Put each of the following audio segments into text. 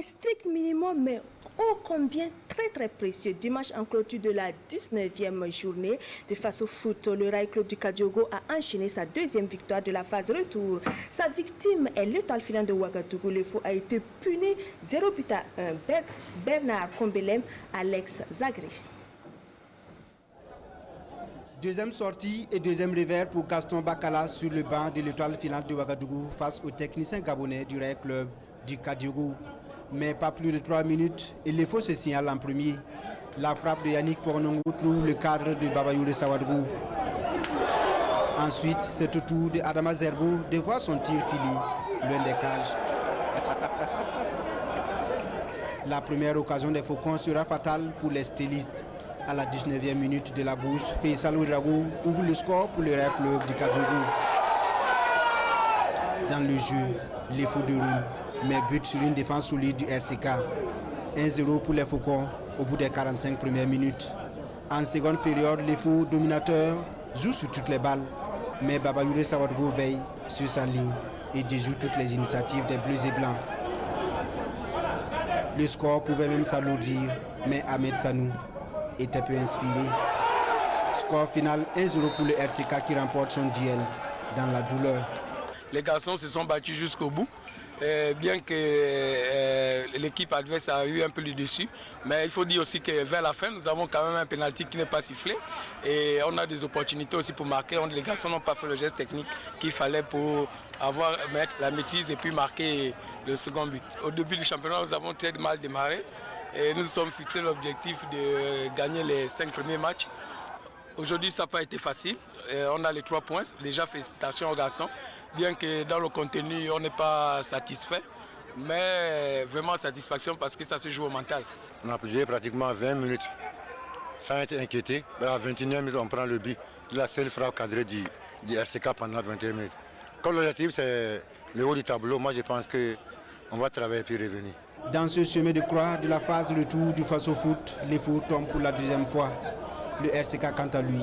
un strict minimum, mais ô combien très précieux. Dimanche, en clôture de la 19e journée de face au foot, le Rail Club du Kadiogo a enchaîné sa deuxième victoire de la phase retour. Sa victime est l'étoile filante de Ouagadougou. Le fou a été puni 0 but à 1. Bernard Kombelem, Alex Zagri. Deuxième sortie et deuxième revers pour Gaston Bakala sur le banc de l'étoile filante de Ouagadougou face au technicien gabonais du Rail Club du Kadiogo. Mais pas plus de 3 minutes et le faux se signale en premier. La frappe de Yannick Pornongo trouve le cadre de Babayoure Sawadgou. Ensuite, c'est au tour de Adama Zerbo de voir son tir filé loin des cages. La première occasion des Faucons sera fatale pour les stylistes. À la 19e minute de la bourse, Faisal Ouedraogo ouvre le score pour le Rail Club du Kadiogo. Dans le jeu, les faux déroulent, mais but sur une défense solide du RCK. 1-0 pour les Faucons au bout des 45 premières minutes. En seconde période, les faux dominateurs jouent sur toutes les balles, mais Babayoure Sawadgou veille sur sa ligne et déjoue toutes les initiatives des Bleus et Blancs. Le score pouvait même s'alourdir, mais Ahmed Sanou était peu inspiré. Score final 1-0 pour le RCK qui remporte son duel dans la douleur. Les garçons se sont battus jusqu'au bout, bien que l'équipe adverse a eu un peu le dessus. Mais il faut dire aussi que vers la fin, nous avons quand même un pénalty qui n'est pas sifflé. Et on a des opportunités aussi pour marquer. Les garçons n'ont pas fait le geste technique qu'il fallait pour mettre la maîtrise et puis marquer le second but. Au début du championnat, nous avons très mal démarré. Et nous nous sommes fixés l'objectif de gagner les 5 premiers matchs. Aujourd'hui, ça n'a pas été facile. On a les 3 points. Déjà, félicitations aux garçons. Bien que dans le contenu, on n'est pas satisfait. Mais vraiment satisfaction parce que ça se joue au mental. On a joué pratiquement 20 minutes sans être inquiété. À la 21e minute, on prend le but. La seule frappe cadrée du RCK pendant 21 minutes. Comme l'objectif, c'est le haut du tableau, moi je pense qu'on va travailler puis revenir. Dans ce chemin de croix de la phase retour du face au foot, les fous tombent pour la deuxième fois. Le RCK, quant à lui,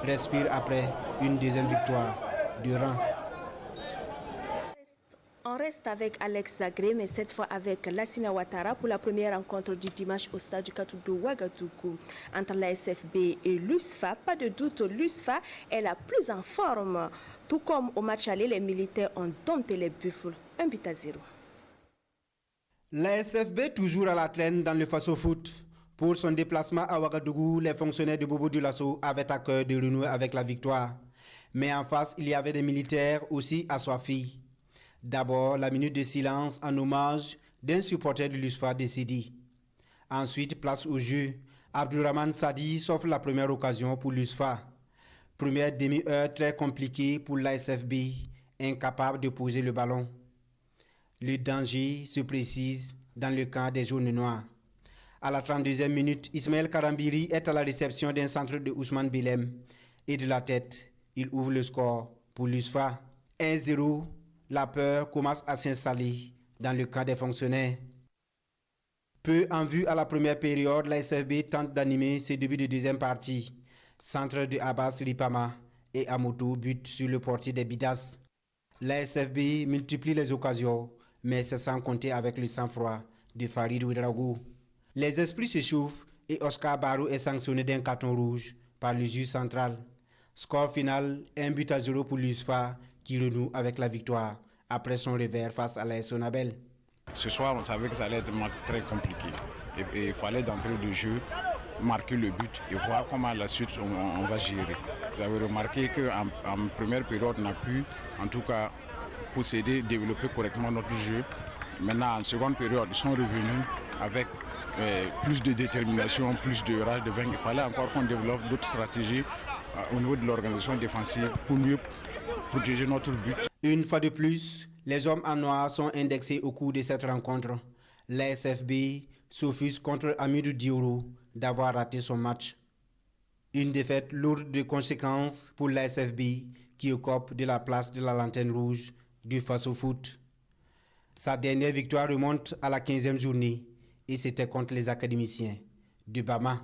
respire après une deuxième victoire de rang. On reste avec Alex Zagré, mais cette fois avec Lassina Ouattara pour la première rencontre du dimanche au stade du Kadiogo de Ouagadougou. Entre la SFB et l'USFA, pas de doute, l'USFA est la plus en forme. Tout comme au match aller, les militaires ont dompté les Buffles. 1-0. La SFB toujours à la traîne dans le face au foot. Pour son déplacement à Ouagadougou, les fonctionnaires de Bobo Dioulasso avaient à cœur de renouer avec la victoire. Mais en face, il y avait des militaires aussi assoiffés. D'abord, la minute de silence en hommage d'un supporter de l'USFA décédé. Ensuite, place au jeu. Abdulrahman Sadi s'offre la première occasion pour l'USFA. Première demi-heure très compliquée pour l'ASFB, incapable de poser le ballon. Le danger se précise dans le camp des jaunes noirs. À la 32e minute, Ismaël Karambiri est à la réception d'un centre de Ousmane Bilem. Et de la tête, il ouvre le score pour l'USFA. 1-0. La peur commence à s'installer dans le camp des fonctionnaires. Peu en vue à la première période, la SFB tente d'animer ses débuts de deuxième partie. Centre de Abbas Ripama et Amoto butent sur le portier des Bidas. La SFB multiplie les occasions, mais c'est sans compter avec le sang-froid de Farid Ouedraogo. Les esprits se chauffent et Oscar Barou est sanctionné d'un carton rouge par le juge central. Score final, 1-0 pour l'USFA qui renoue avec la victoire après son revers face à la Sonabel. Ce soir, on savait que ça allait être un match très compliqué. Et il fallait d'entrée de jeu marquer le but et voir comment la suite on va gérer. Vous avez remarqué qu'en première période, on a pu en tout cas posséder, développer correctement notre jeu. Maintenant, en seconde période, ils sont revenus avec plus de détermination, plus de rage de vaincre. Il fallait encore qu'on développe d'autres stratégies au niveau de l'organisation défensive pour mieux protéger notre but. Une fois de plus, les hommes en noir sont indexés au cours de cette rencontre. La SFB s'offusque contre Amidou Dioro d'avoir raté son match. Une défaite lourde de conséquences pour la SFB qui occupe de la place de la lanterne rouge du face au foot. Sa dernière victoire remonte à la 15e journée et c'était contre les académiciens de Bama.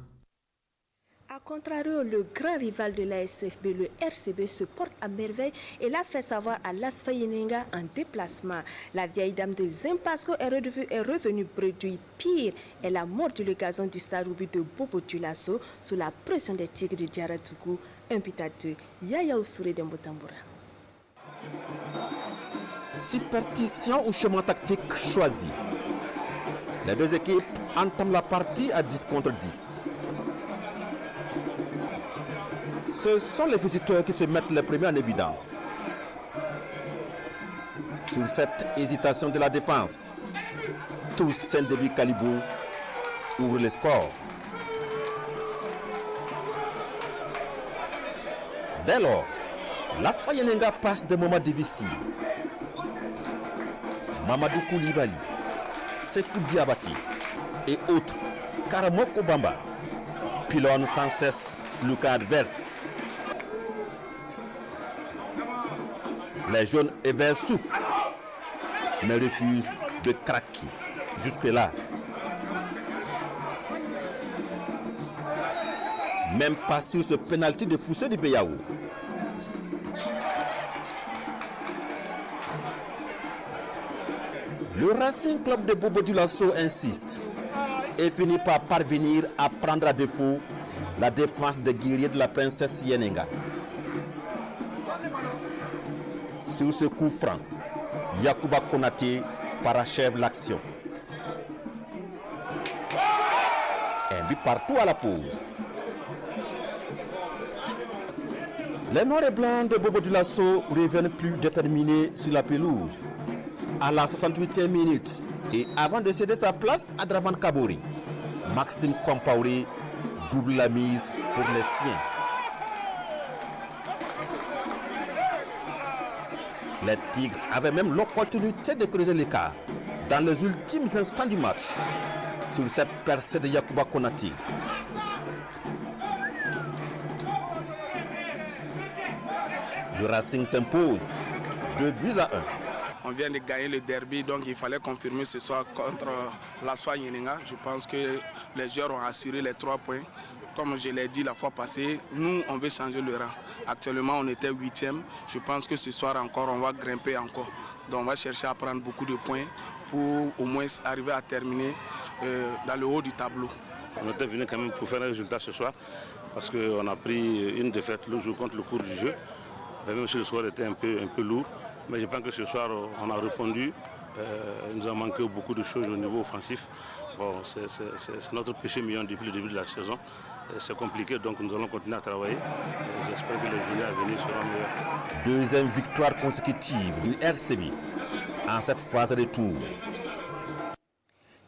contrario, le grand rival de la SFB, le RCB, se porte à merveille et l'a fait savoir à l'Asfa Yeninga en déplacement. La vieille dame de Zimpasco est revenue bredouille. Pire, elle a mordu le gazon du stade Ruby de Bobo Dioulasso sous la pression des Tigres de Diaratougou. Un but à 2. Yaya Oussouré de Mbotambura. Superstition ou chemin tactique choisi. Les deux équipes entament la partie à 10 contre 10. Ce sont les visiteurs qui se mettent les premiers en évidence. Sur cette hésitation de la défense, tous Saint-Denis Calibou ouvrent les scores. Dès lors, l'Asfa Yeninga passe des moments difficiles. Mamadou Koulibaly, Sekou Diabati et autres, Karamoko Bamba, pilonnent sans cesse le camp adverse. Les jaunes et verts souffrent, mais refusent de craquer jusque-là. Même pas sur ce pénalty de Foussé de Beyaou. Le Racing Club de Bobo Dioulasso insiste et finit par parvenir à prendre à défaut la défense des guerriers de la princesse Yeninga. Sur ce coup franc, Yacouba Konaté parachève l'action. Un but partout à la pause. Les noirs et blancs de Bobo Dioulasso reviennent plus déterminés sur la pelouse. À la 68e minute et avant de céder sa place à Draman Kabori, Maxime Compaoré double la mise pour les siens. Les Tigres avaient même l'opportunité de creuser l'écart dans les ultimes instants du match sur cette percée de Yacouba Konaté. Le Racing s'impose 2 buts à 1. On vient de gagner le derby, donc il fallait confirmer ce soir contre l'Asfa Yeninga. Je pense que les joueurs ont assuré les 3 points. Comme je l'ai dit la fois passée, nous, on veut changer le rang. Actuellement, on était 8e. Je pense que ce soir encore, on va grimper encore. Donc on va chercher à prendre beaucoup de points pour au moins arriver à terminer dans le haut du tableau. On était venu quand même pour faire un résultat ce soir, parce qu'on a pris une défaite le jour contre le cours du jeu. Même si le soir était un peu lourd. Mais je pense que ce soir, on a répondu. Il nous a manqué beaucoup de choses au niveau offensif. Bon, c'est notre péché mignon depuis le début de la saison. C'est compliqué, donc nous allons continuer à travailler. J'espère que les journées à venir seront meilleures. Deuxième victoire consécutive du RCB en cette phase de tour.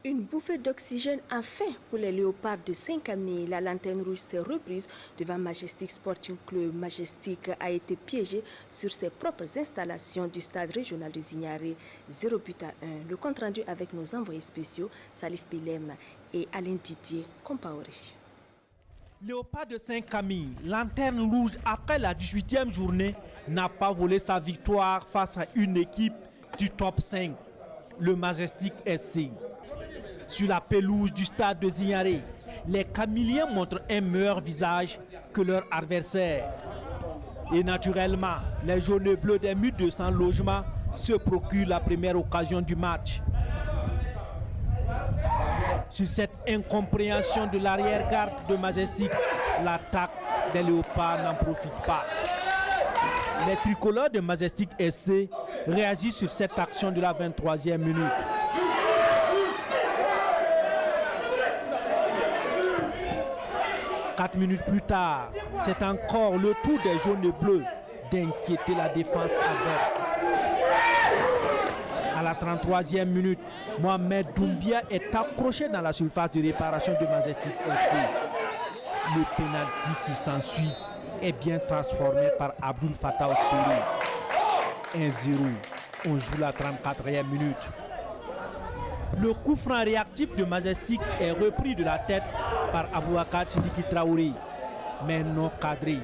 Une bouffée d'oxygène enfin pour les léopards de Saint-Camille. La lanterne rouge s'est reprise devant Majestic Sporting Club. Majestic a été piégé sur ses propres installations du stade régional de Zignaré. 0 but à 1. Le compte rendu avec nos envoyés spéciaux, Salif Bilem et Alain Didier Compaoré. Léopard de Saint-Camille, lanterne rouge après la 18e journée, n'a pas volé sa victoire face à une équipe du top 5, le Majestic SC. Sur la pelouse du stade de Zignaré, les Camiliens montrent un meilleur visage que leur adversaire. Et naturellement, les jaunes et bleus des 1200 logements se procurent la première occasion du match. Sur cette incompréhension de l'arrière-garde de Majestic, l'attaque des léopards n'en profite pas. Les tricolores de Majestic SC réagissent sur cette action de la 23e minute. 4 minutes plus tard, c'est encore le tour des jaunes et bleus d'inquiéter la défense adverse. À la 33e minute, Mohamed Doumbia est accroché dans la surface de réparation de Majestic FC. Le pénalty qui s'ensuit est bien transformé par Abdul Fattah Souri. 1-0. On joue la 34e minute. Le coup franc réactif de Majestic est repris de la tête par Abouakar Sidiki Traoré, mais non cadré.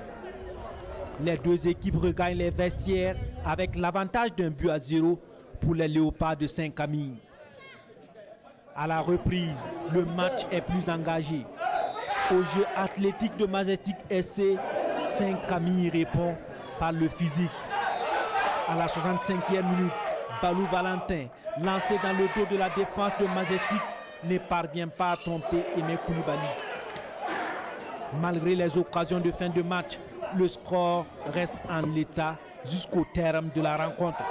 Les deux équipes regagnent les vestiaires avec l'avantage d'un but à 0 pour les léopards de Saint-Camille. À la reprise, le match est plus engagé. Au jeu athlétique de Majestic SC, 5 Camille répond par le physique. À la 65e minute, Balou Valentin, lancé dans le dos de la défense de Majestic, ne parvient pas à tromper Aimé Koulibaly. Malgré les occasions de fin de match, le score reste en l'état jusqu'au terme de la rencontre.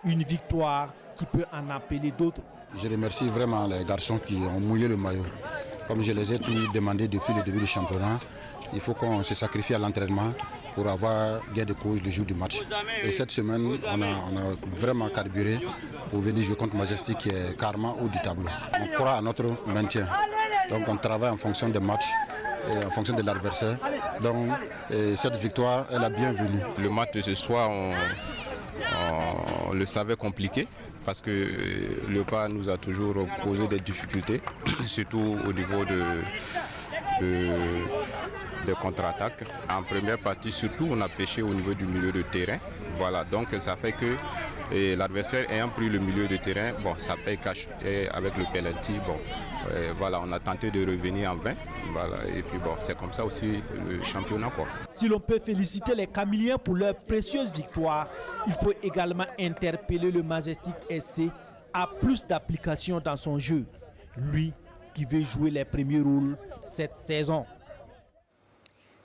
Une victoire qui peut en appeler d'autres. Je remercie vraiment les garçons qui ont mouillé le maillot. Comme je les ai tous demandé depuis le début du championnat, il faut qu'on se sacrifie à l'entraînement pour avoir gain de cause le jour du match. Et cette semaine, on a vraiment carburé pour venir jouer contre Majestic qui est carrément haut du tableau. On croit à notre maintien. Donc on travaille en fonction des matchs, et en fonction de l'adversaire. Donc cette victoire est la bienvenue. Le match de ce soir, on le savait compliqué parce que le pas nous a toujours posé des difficultés, surtout au niveau de contre-attaque. En première partie, surtout, on a pêché au niveau du milieu de terrain. Voilà, donc ça fait que l'adversaire ayant pris le milieu de terrain, bon, ça paye cash. Et avec le penalty, bon, voilà, on a tenté de revenir en vain. Voilà, et puis bon, c'est comme ça aussi le championnat, quoi. Si l'on peut féliciter les Camiliens pour leur précieuse victoire, il faut également interpeller le Majestic SC à plus d'application dans son jeu. Lui qui veut jouer les premiers rôles cette saison.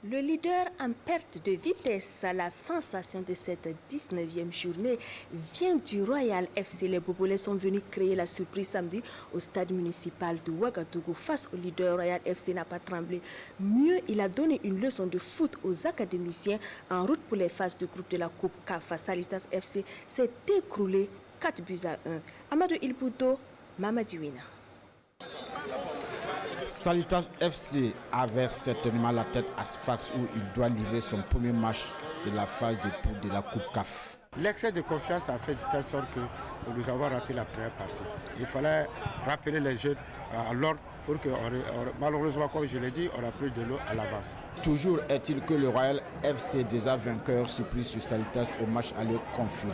Le leader en perte de vitesse, la sensation de cette 19e journée vient du Royal FC. Les Bobolais sont venus créer la surprise samedi au stade municipal de Ouagadougou. Face au leader, Royal FC n'a pas tremblé. Mieux, il a donné une leçon de foot aux académiciens en route pour les phases de groupe de la Coupe CAF. Salitas FC s'est écroulé 4-1. Amadou Ilboudo, Mamadiwina. Salitas FC avait certainement la tête à Sfax où il doit livrer son premier match de la phase de poule de la Coupe CAF. L'excès de confiance a fait de telle sorte que nous avons raté la première partie. Il fallait rappeler les jeunes à l'ordre pour que, malheureusement, comme je l'ai dit, on a pris de l'eau à l'avance. Toujours est-il que le Royal FC, déjà vainqueur, surprise sur Salitas au match aller, confirme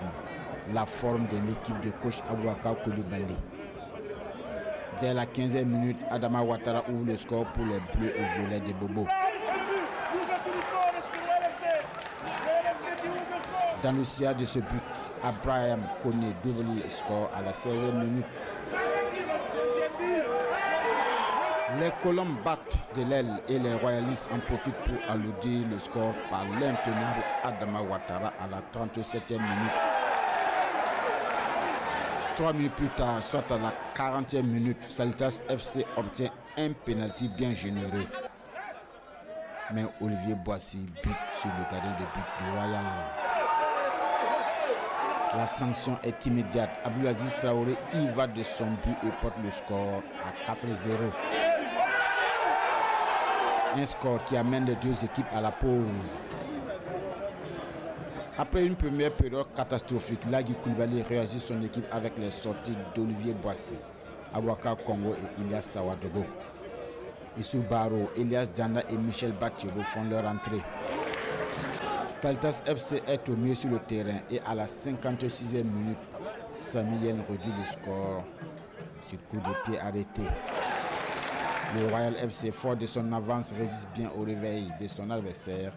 la forme de l'équipe de coach Abouaka Koulibaly. Dès la 15e minute, Adama Ouattara ouvre le score pour les bleus et violets de Bobo. Dans le sillage de ce but, Abraham Koné double le score à la 16e minute. Les Colombes battent de l'aile et les Royalistes en profitent pour alourdir le score par l'intenable Adama Ouattara à la 37e minute. 3 minutes plus tard, soit à la 40e minute, Salitas FC obtient un pénalty bien généreux. Mais Olivier Boissy bute sur le gardien de but du Royal. La sanction est immédiate. Abdulaziz Traoré y va de son but et porte le score à 4-0. Un score qui amène les deux équipes à la pause. Après une première période catastrophique, Lagui Koulibaly réagit son équipe avec les sorties d'Olivier Boissy, Abouaka Congo et Ilias Sawadogo. Issou Baro, Elias Dianda et Michel Batchebo font leur entrée. Salitas FC est au mieux sur le terrain et à la 56e minute, Samien réduit le score sur coup de pied arrêté. Le Royal FC, fort de son avance, résiste bien au réveil de son adversaire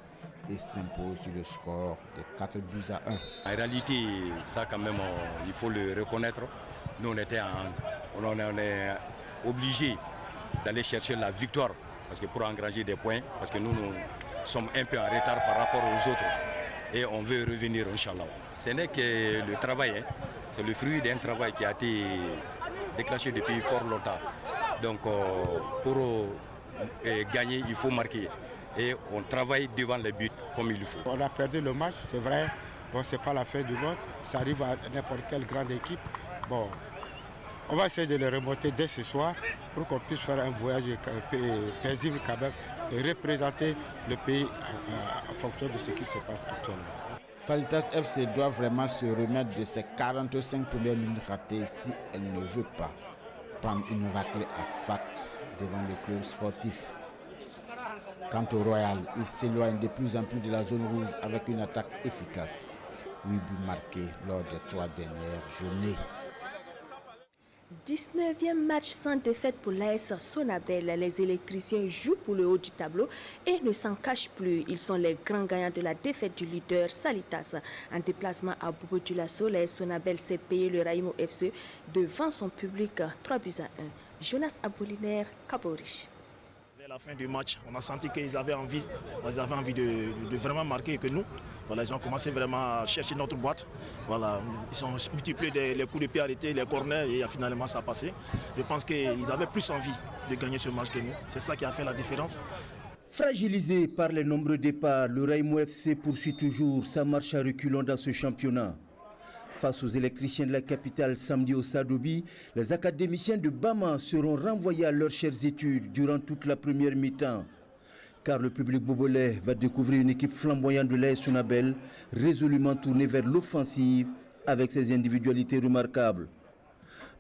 et s'impose sur le score de 4-1. En réalité, ça quand même, il faut le reconnaître. Nous, on est obligé d'aller chercher la victoire parce que pour engranger des points, parce que nous sommes un peu en retard par rapport aux autres et on veut revenir, Inch'Allah. Ce n'est que le travail, c'est le fruit d'un travail qui a été déclenché depuis fort longtemps. Donc pour gagner, il faut marquer. Et on travaille devant les buts comme il faut. On a perdu le match, c'est vrai. Bon, c'est pas la fin du monde. Ça arrive à n'importe quelle grande équipe. Bon, on va essayer de le remonter dès ce soir pour qu'on puisse faire un voyage paisible quand même et représenter le pays en fonction de ce qui se passe actuellement. Salitas FC doit vraiment se remettre de ses 45 premières minutes ratées si elle ne veut pas prendre une raclée à Sfax devant le club sportif. Quant au Royal, il s'éloigne de plus en plus de la zone rouge avec une attaque efficace. 8 buts marqués lors des 3 dernières journées. 19e match sans défaite pour l'AS Sonabel. Les électriciens jouent pour le haut du tableau et ne s'en cachent plus. Ils sont les grands gagnants de la défaite du leader Salitas. En déplacement à Bobo Dioulasso, l'AS Sonabel s'est payé le Raimo FC devant son public 3-1. Jonas Apollinaire, Kabori. À la fin du match, on a senti qu'ils avaient envie, de vraiment marquer et que nous, voilà, ils ont commencé vraiment à chercher notre boîte. Voilà, ils ont multiplié les coups de pied arrêtés, les corners et finalement ça a passé. Je pense qu'ils avaient plus envie de gagner ce match que nous. C'est ça qui a fait la différence. Fragilisé par les nombreux départs, le Raimo FC poursuit toujours sa marche à reculons dans ce championnat. Face aux électriciens de la capitale samedi au Sadobi, les académiciens de Bama seront renvoyés à leurs chères études durant toute la première mi-temps. Car le public bobolais va découvrir une équipe flamboyante de l'AS Sonabel, résolument tournée vers l'offensive avec ses individualités remarquables.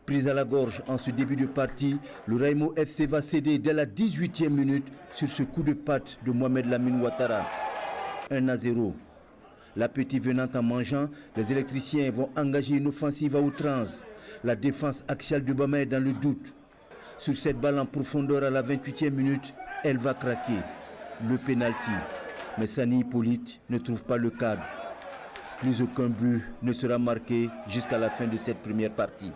Prise à la gorge en ce début de partie, le Raimo FC va céder dès la 18e minute sur ce coup de patte de Mohamed Lamine Ouattara. 1-0. L'appétit venant en mangeant, les électriciens vont engager une offensive à outrance. La défense axiale de Bama est dans le doute. Sur cette balle en profondeur à la 28e minute, elle va craquer. Le pénalty. Mais Sani Hippolyte ne trouve pas le cadre. Plus aucun but ne sera marqué jusqu'à la fin de cette première partie.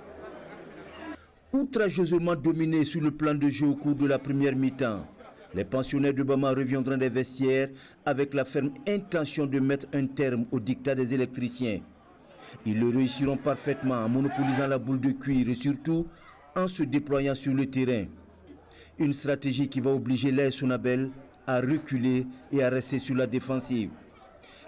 Outrageusement dominé sur le plan de jeu au cours de la première mi-temps, les pensionnaires de Bama reviendront des vestiaires avec la ferme intention de mettre un terme au dictat des électriciens. Ils le réussiront parfaitement en monopolisant la boule de cuir et surtout en se déployant sur le terrain. Une stratégie qui va obliger l'AS Sonabel à reculer et à rester sur la défensive.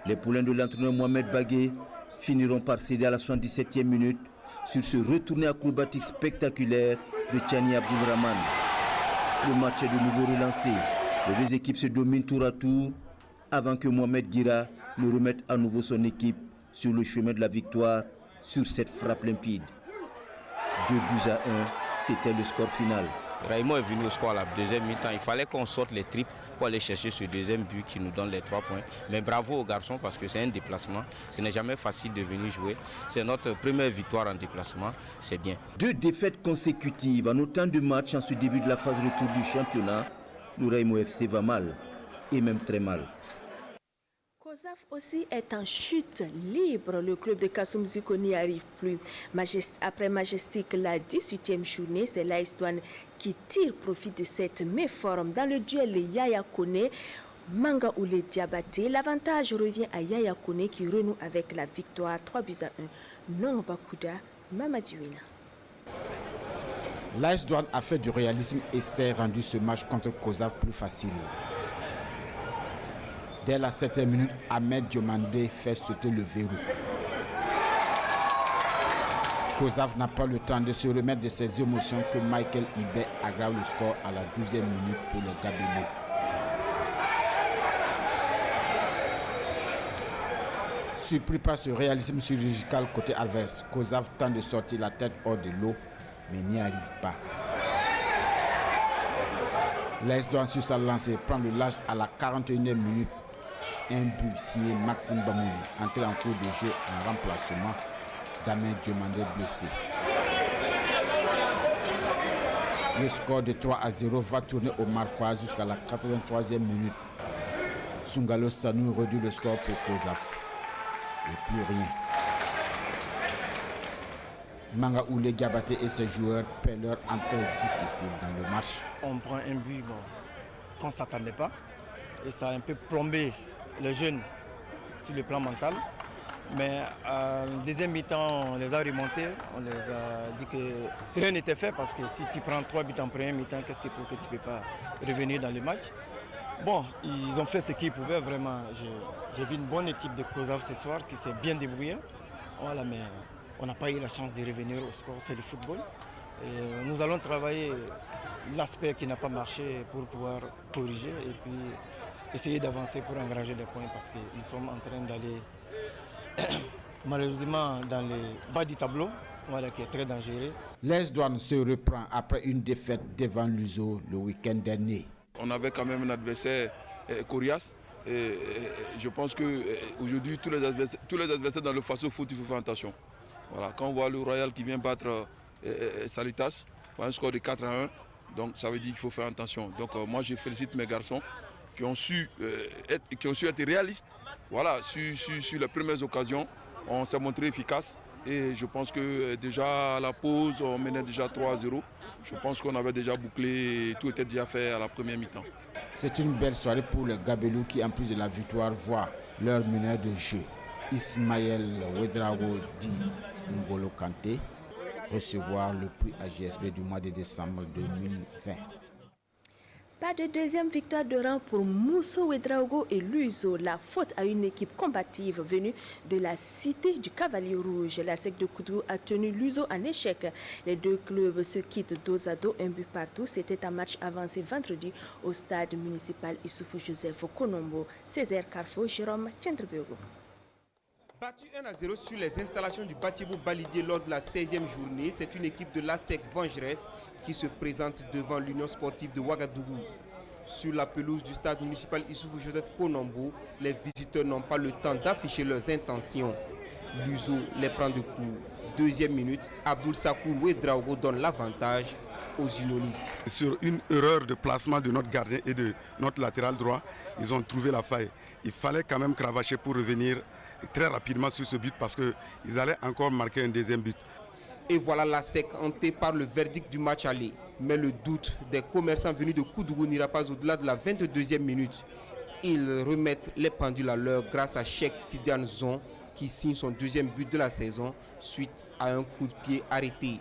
Les poulains de l'entraîneur Mohamed Bagué finiront par céder à la 77e minute sur ce retourné acrobatique spectaculaire de Tchani Abdoulrahman. Le match est de nouveau relancé. Les deux équipes se dominent tour à tour avant que Mohamed Guira ne remette à nouveau son équipe sur le chemin de la victoire sur cette frappe limpide. 2-1, c'était le score final. Raimo est venu au score à la deuxième mi-temps. Il fallait qu'on sorte les tripes pour aller chercher ce deuxième but qui nous donne les 3 points. Mais bravo aux garçons parce que c'est un déplacement. Ce n'est jamais facile de venir jouer. C'est notre première victoire en déplacement. C'est bien. 2 défaites consécutives en autant de matchs en ce début de la phase retour du championnat. Le Raimo FC va mal et même très mal. COSAF aussi est en chute libre. Le club de Kassoum Ziko n'y arrive plus. Après Majestic, la 18e journée, c'est l'AS Douane qui tire profit de cette méforme. Dans le duel Yaya Kone, Manga Oulé Diabaté, l'avantage revient à Yaya Kone qui renoue avec la victoire 3-1. Non Bakuda, Mamadiwina. L'AS Douane a fait du réalisme et s'est rendu ce match contre COSAF plus facile. Dès la 7e minute, Ahmed Diomandé fait sauter le verrou. COSAF n'a pas le temps de se remettre de ses émotions que Michael Ibé aggrave le score à la 12e minute pour les Gabelais. Surpris par ce réalisme chirurgical côté adverse, COSAF tente de sortir la tête hors de l'eau, mais n'y arrive pas. L'AS Douane sur sa lancée prend le large à la 41e minute. Un but signé Maxime Bamouni, entré en cours de jeu en remplacement d'Ahmed Diomandé blessé. Le score de 3-0 va tourner au Marquois jusqu'à la 83e minute. Sungalo Sanou réduit le score pour COSAF. Et plus rien. Manga Oulé Diabaté et ses joueurs paient leur entrée difficile dans le match. On prend un but qu'on ne s'attendait pas. Et ça a un peu plombé les jeunes sur le plan mental. Mais en deuxième mi-temps, on les a remontés. On les a dit que rien n'était fait parce que si tu prends 3 buts en première mi-temps, qu'est-ce qui prouve que tu ne peux pas revenir dans le match? Bon, ils ont fait ce qu'ils pouvaient vraiment. J'ai vu une bonne équipe de COSAF ce soir qui s'est bien débrouillée. Voilà, mais on n'a pas eu la chance de revenir au score, c'est le football. Et nous allons travailler l'aspect qui n'a pas marché pour pouvoir corriger et puis essayer d'avancer pour engranger des points parce que nous sommes en train d'aller malheureusement dans le bas du tableau, voilà, qui est très dangereux. L'AS Douane se reprend après une défaite devant l'USO le week-end dernier. On avait quand même un adversaire coriace. Et je pense qu'aujourd'hui, tous les adversaires dans le Faso Foot, il faut faire attention. Voilà, quand on voit le Royal qui vient battre Salitas par un score de 4-1. Donc ça veut dire qu'il faut faire attention. Donc moi je félicite mes garçons qui ont su être réalistes. Voilà, sur les premières occasions, on s'est montré efficace. Et je pense que déjà à la pause, on menait déjà 3-0. Je pense qu'on avait déjà bouclé, tout était déjà fait à la première mi-temps. C'est une belle soirée pour les Gabelous qui, en plus de la victoire, voient leur meneur de jeu, Ismaël Ouedraogo dit N'Golo Kanté, recevoir le prix AGSB du mois de décembre 2020. Pas de deuxième victoire de rang pour Mousso Ouedraogo et Luiso. La faute à une équipe combative venue de la cité du Cavalier Rouge. La SEC de Koudou a tenu Luiso en échec. Les deux clubs se quittent dos à dos, un but partout. C'était un match avancé vendredi au stade municipal Issoufou Joseph Konombo. Césaire Carfo, Jérôme Tchendrebego. Battu 1-0 sur les installations du Batibou Balidier lors de la 16e journée, c'est une équipe de l'ASEC Vengeresse qui se présente devant l'Union sportive de Ouagadougou. Sur la pelouse du stade municipal Issoufou Joseph Konombo, les visiteurs n'ont pas le temps d'afficher leurs intentions. Luso les prend de court. Deuxième minute, Abdoul Sakour Ouedraogo donne l'avantage aux unionistes. Sur une erreur de placement de notre gardien et de notre latéral droit, ils ont trouvé la faille. Il fallait quand même cravacher pour revenir très rapidement sur ce but parce qu'ils allaient encore marquer un deuxième but. Et voilà la SEC hantée par le verdict du match aller. Mais le doute des commerçants venus de Koudougou n'ira pas au-delà de la 22e minute. Ils remettent les pendules à l'heure grâce à Cheikh Tidiane Zon qui signe son deuxième but de la saison suite à un coup de pied arrêté.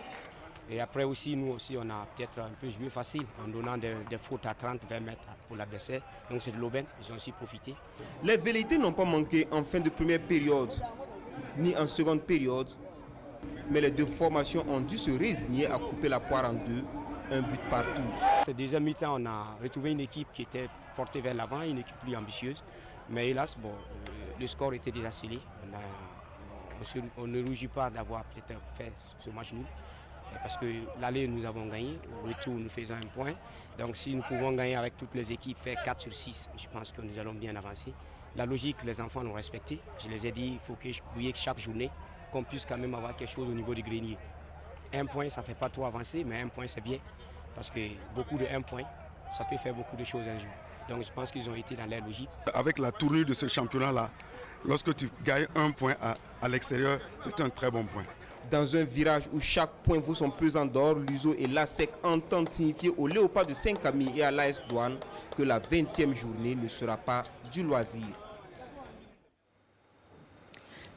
Et après aussi, nous aussi, on a peut-être un peu joué facile en donnant des fautes à 30-20 mètres pour l'adversaire. Donc c'est de l'aubaine, ils ont aussi profité. Les velléités n'ont pas manqué en fin de première période, ni en seconde période. Mais les deux formations ont dû se résigner à couper la poire en deux, un but partout. Cette deuxième mi-temps, on a retrouvé une équipe qui était portée vers l'avant, une équipe plus ambitieuse. Mais hélas, bon, le score était déjà scellé. On ne rougit pas d'avoir peut-être fait ce match nul. Parce que l'aller, nous avons gagné, au retour, nous faisons un point. Donc si nous pouvons gagner avec toutes les équipes, faire 4 sur 6, je pense que nous allons bien avancer. La logique, les enfants l'ont respecté. Je les ai dit, il faut que chaque journée, qu'on puisse quand même avoir quelque chose au niveau du grenier. Un point, ça ne fait pas trop avancer, mais un point, c'est bien. Parce que beaucoup de 1 point, ça peut faire beaucoup de choses un jour. Donc je pense qu'ils ont été dans leur logique. Avec la tournure de ce championnat-là, lorsque tu gagnes 1 point à l'extérieur, c'est un très bon point. Dans un virage où chaque point vaut son pesant d'or, Luso et l'ASEC entendent signifier aux Léopards de Saint-Camille et à l'AS Douane que la 20e journée ne sera pas du loisir.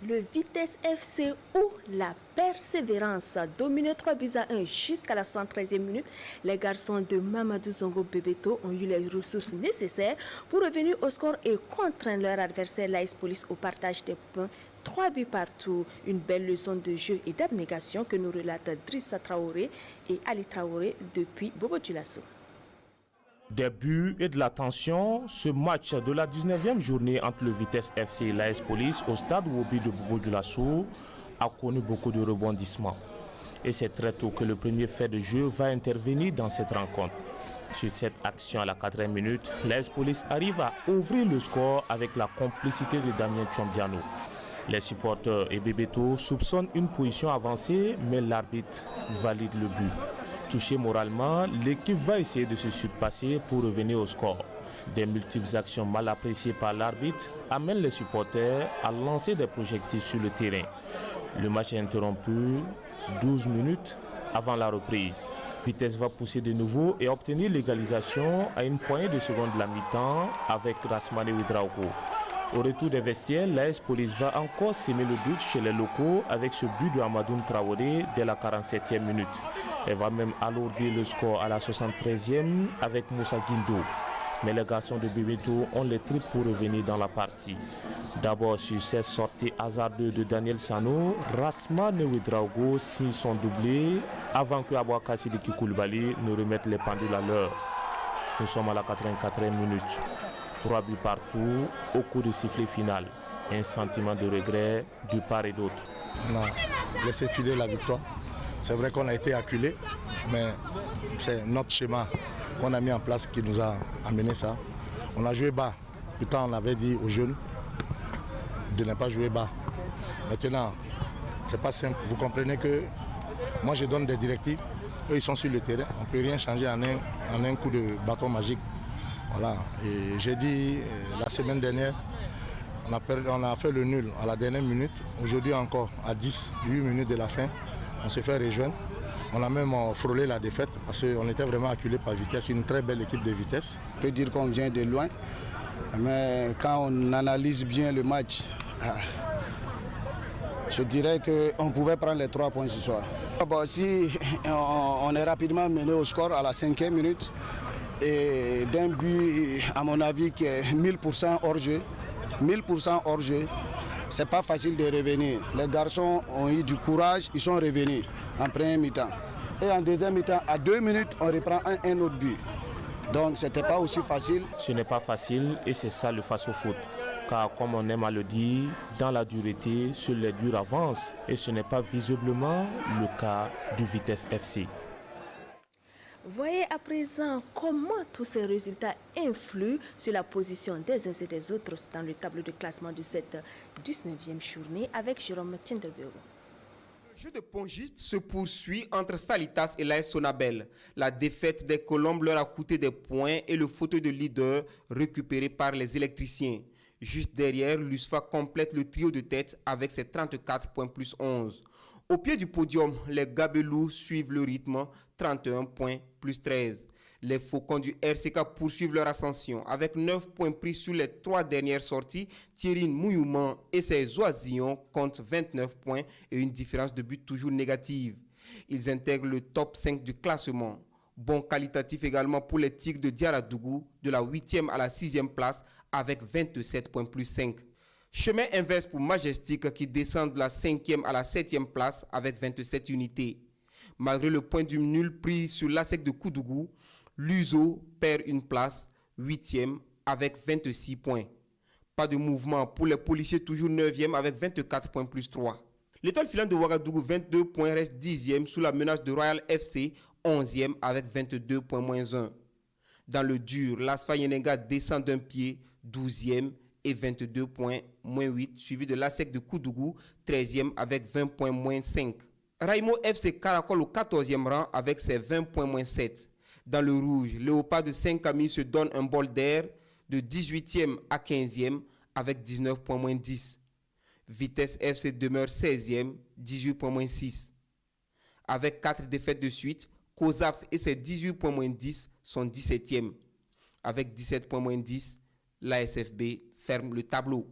Le Vitesse FC ou la Persévérance dominé 3-1 jusqu'à la 113e minute. Les garçons de Mamadou Zongo Bebeto ont eu les ressources nécessaires pour revenir au score et contraindre leur adversaire l'AS Police au partage des points. 3 buts partout, une belle leçon de jeu et d'abnégation que nous relatent Drissa Traoré et Ali Traoré depuis Bobo Dioulasso. Des buts et de la tension, ce match de la 19e journée entre le Vitesse FC et l'AS Police au stade Wobi de Bobo Dioulasso a connu beaucoup de rebondissements. Et c'est très tôt que le premier fait de jeu va intervenir dans cette rencontre. Sur cette action à la 4e minute, l'AS Police arrive à ouvrir le score avec la complicité de Damien Chombiano. Les supporters et Bebeto soupçonnent une position avancée, mais l'arbitre valide le but. Touché moralement, l'équipe va essayer de se surpasser pour revenir au score. Des multiples actions mal appréciées par l'arbitre amènent les supporters à lancer des projectiles sur le terrain. Le match est interrompu 12 minutes avant la reprise. Vitesse va pousser de nouveau et obtenir l'égalisation à une poignée de secondes de la mi-temps avec Rasmane Ouedraogo. Au retour des vestiaires, l'AS Police va encore semer le doute chez les locaux avec ce but de Amadoun Traoré dès la 47e minute. Elle va même alourdir le score à la 73e avec Moussa Guindo. Mais les garçons de Bebeto ont les tripes pour revenir dans la partie. D'abord sur cette sortie hasardeuse de Daniel Sano, Rasmane Ouedraogo signe son doublé avant que Abouaka Sidiki Koulibaly ne remette les pendules à l'heure. Nous sommes à la 84e minute. 3 buts partout au coup de sifflet final. Un sentiment de regret de part et d'autre. On a laissé filer la victoire. C'est vrai qu'on a été acculé, mais c'est notre schéma qu'on a mis en place qui nous a amené ça. On a joué bas. Pourtant, on avait dit aux jeunes de ne pas jouer bas. Maintenant, c'est pas simple. Vous comprenez que Moi, je donne des directives. Eux, ils sont sur le terrain. On ne peut rien changer en un coup de bâton magique. Voilà. Et j'ai dit la semaine dernière, on a fait le nul à la dernière minute. Aujourd'hui encore, à 8 minutes de la fin, on s'est fait rejoindre. On a même frôlé la défaite parce qu'on était vraiment acculé par Vitesse, une très belle équipe de Vitesse. On peut dire qu'on vient de loin, mais quand on analyse bien le match, je dirais qu'on pouvait prendre les 3 points ce soir. Bon, si on est rapidement mené au score à la 5e minute, et d'un but, à mon avis, qui est 1000% hors jeu, 1000% hors jeu, c'est pas facile de revenir. Les garçons ont eu du courage, ils sont revenus en première mi-temps. Et en deuxième mi-temps, à 2 minutes, on reprend un autre but. Donc c'était pas aussi facile. Ce n'est pas facile et c'est ça le face au foot. Car comme on aime à le dire, dans la dureté, seuls les durs avancent. Et ce n'est pas visiblement le cas du Vitesse FC. Voyez à présent comment tous ces résultats influent sur la position des uns et des autres dans le tableau de classement de cette 19e journée avec Jérôme Tindelberg. Le jeu de pongiste se poursuit entre Salitas et l'AS Sonabel. La défaite des Colombes leur a coûté des points et le fauteuil de leader récupéré par les électriciens. Juste derrière, l'USFA complète le trio de tête avec ses 34 points plus 11. Au pied du podium, les Gabelous suivent le rythme, 31 points plus 13. Les Faucons du RCK poursuivent leur ascension. Avec 9 points pris sur les 3 dernières sorties, Thierry Mouyouman et ses Oisillons comptent 29 points et une différence de but toujours négative. Ils intègrent le top 5 du classement. Bon qualitatif également pour les Tigres de Diaradougou, de la 8e à la 6e place avec 27 points plus 5. Chemin inverse pour Majestic qui descend de la 5e à la 7e place avec 27 unités. Malgré le point du nul pris sur l'ASEC de Koudougou, l'USO perd une place, 8e avec 26 points. Pas de mouvement pour les policiers toujours 9e avec 24 points plus 3. L'étoile filante de Ouagadougou, 22 points, reste 10e sous la menace de Royal FC, 11e avec 22 points moins 1. Dans le dur, l'ASFA Yenenga descend d'un pied, 12e et 22 points moins 8, suivi de l'ASEC de Koudougou, 13e avec 20 points moins 5. Raimo FC caracole au 14e rang avec ses 20 points moins 7. Dans le rouge, Léopard de Saint-Camille se donne un bol d'air de 18e à 15e avec 19 points moins 10. Vitesse FC demeure 16e, 18 points moins 6. Avec 4 défaites de suite, COSAF et ses 18 points moins 10 sont 17e. Avec 17 points moins 10, l'ASFB ferme le tableau.